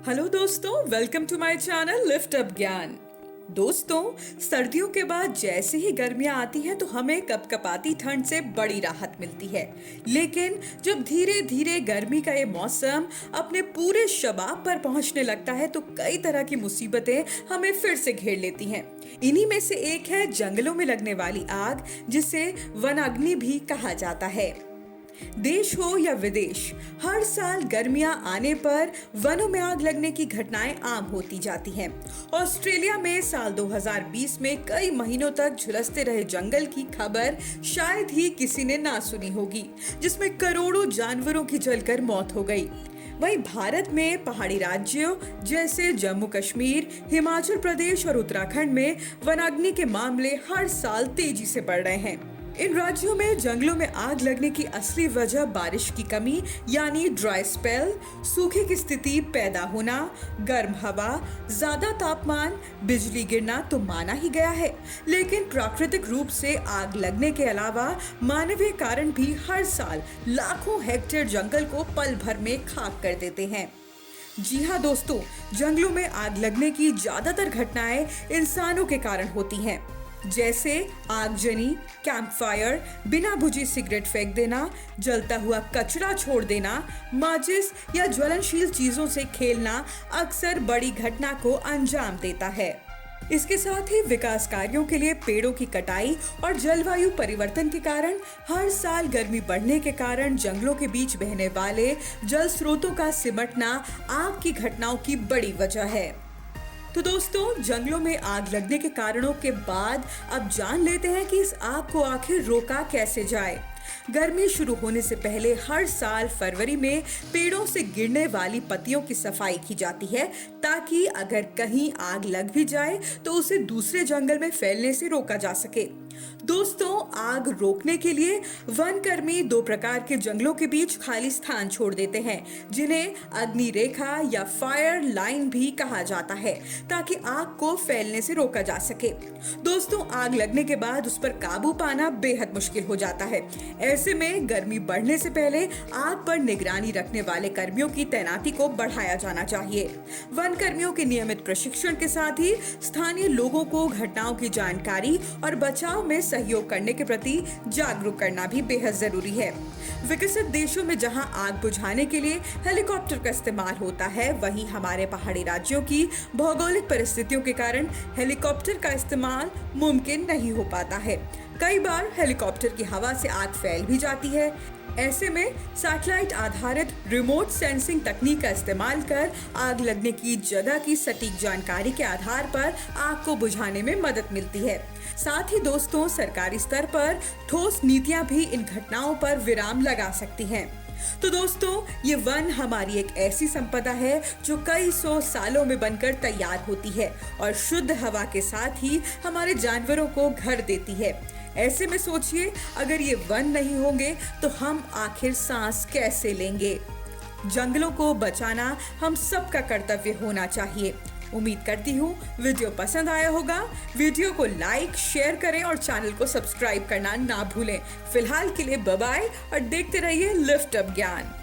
Hello दोस्तों, welcome to my channel lift up Gyan. दोस्तों, सर्दियों के बाद जैसे ही गर्मियां आती हैं तो हमें कपकपाती ठंड से बड़ी राहत मिलती है। लेकिन जब धीरे धीरे गर्मी का ये मौसम अपने पूरे शबाब पर पहुंचने लगता है तो कई तरह की मुसीबतें हमें फिर से घेर लेती हैं। इन्हीं में से एक है जंगलों में लगने वाली आग, जिसे वनाग्नि भी कहा जाता है। देश हो या विदेश, हर साल गर्मियां आने पर वनों में आग लगने की घटनाएं आम होती जाती हैं। ऑस्ट्रेलिया में साल 2020 में कई महीनों तक झुलसते रहे जंगल की खबर शायद ही किसी ने ना सुनी होगी, जिसमें करोड़ों जानवरों की जलकर मौत हो गई। वहीं भारत में पहाड़ी राज्यों जैसे जम्मू कश्मीर, हिमाचल प्रदेश और उत्तराखंड में वनाग्नि के मामले हर साल तेजी से बढ़ रहे हैं। इन राज्यों में जंगलों में आग लगने की असली वजह बारिश की कमी यानी ड्राई स्पेल, सूखे की स्थिति पैदा होना, गर्म हवा, ज्यादा तापमान, बिजली गिरना तो माना ही गया है। लेकिन प्राकृतिक रूप से आग लगने के अलावा मानवीय कारण भी हर साल लाखों हेक्टेयर जंगल को पल भर में खाक कर देते हैं। जी हाँ दोस्तों, जंगलों में आग लगने की ज्यादातर घटनाएं इंसानों के कारण होती हैं, जैसे आगजनी, कैंप फायर, बिना बुझी सिगरेट फेंक देना, जलता हुआ कचरा छोड़ देना, माचिस या ज्वलनशील चीजों से खेलना अक्सर बड़ी घटना को अंजाम देता है। इसके साथ ही विकास कार्यों के लिए पेड़ों की कटाई और जलवायु परिवर्तन के कारण हर साल गर्मी बढ़ने के कारण जंगलों के बीच बहने वाले जल स्रोतों का सिमटना आग की घटनाओं की बड़ी वजह है। तो दोस्तों, जंगलों में आग लगने के कारणों के बाद अब जान लेते हैं कि इस आग को आखिर रोका कैसे जाए। गर्मी शुरू होने से पहले हर साल फरवरी में पेड़ों से गिरने वाली पत्तियों की सफाई की जाती है, ताकि अगर कहीं आग लग भी जाए तो उसे दूसरे जंगल में फैलने से रोका जा सके। दोस्तों, आग रोकने के लिए वन कर्मी दो प्रकार के जंगलों के बीच खाली स्थान छोड़ देते हैं, जिन्हें अग्नि रेखा या फायर लाइन भी कहा जाता है, ताकि आग को फैलने से रोका जा सके। दोस्तों, आग लगने के बाद उस पर काबू पाना बेहद मुश्किल हो जाता है। ऐसे में गर्मी बढ़ने से पहले आग पर निगरानी रखने वाले कर्मियों की तैनाती को बढ़ाया जाना चाहिए। वन कर्मियों के नियमित प्रशिक्षण के साथ ही स्थानीय लोगों को घटनाओं की जानकारी और बचाव में सहयोग करने के प्रति जागरूक करना भी बेहद जरूरी है। विकसित देशों में जहां आग बुझाने के लिए हेलीकॉप्टर का इस्तेमाल होता है, वहीं हमारे पहाड़ी राज्यों की भौगोलिक परिस्थितियों के कारण हेलीकॉप्टर का इस्तेमाल मुमकिन नहीं हो पाता है। कई बार हेलीकॉप्टर की हवा से आग फैल भी जाती है। ऐसे में सैटेलाइट आधारित रिमोट सेंसिंग तकनीक का इस्तेमाल कर आग लगने की जगह की सटीक जानकारी के आधार पर आग को बुझाने में मदद मिलती है। साथ ही दोस्तों, सरकारी स्तर पर ठोस नीतियां भी इन घटनाओं पर विराम लगा सकती हैं। तो दोस्तों, ये वन हमारी एक ऐसी संपदा है जो कई सौ सालों में बनकर तैयार होती है और शुद्ध हवा के साथ ही हमारे जानवरों को घर देती है। ऐसे में सोचिए, अगर ये वन नहीं होंगे तो हम आखिर सांस कैसे लेंगे। जंगलों को बचाना हम सबका कर्तव्य होना चाहिए। उम्मीद करती हूँ वीडियो पसंद आया होगा। वीडियो को लाइक, शेयर करें और चैनल को सब्सक्राइब करना ना भूलें। फिलहाल के लिए बाय बाय और देखते रहिए लिफ्ट अप ज्ञान।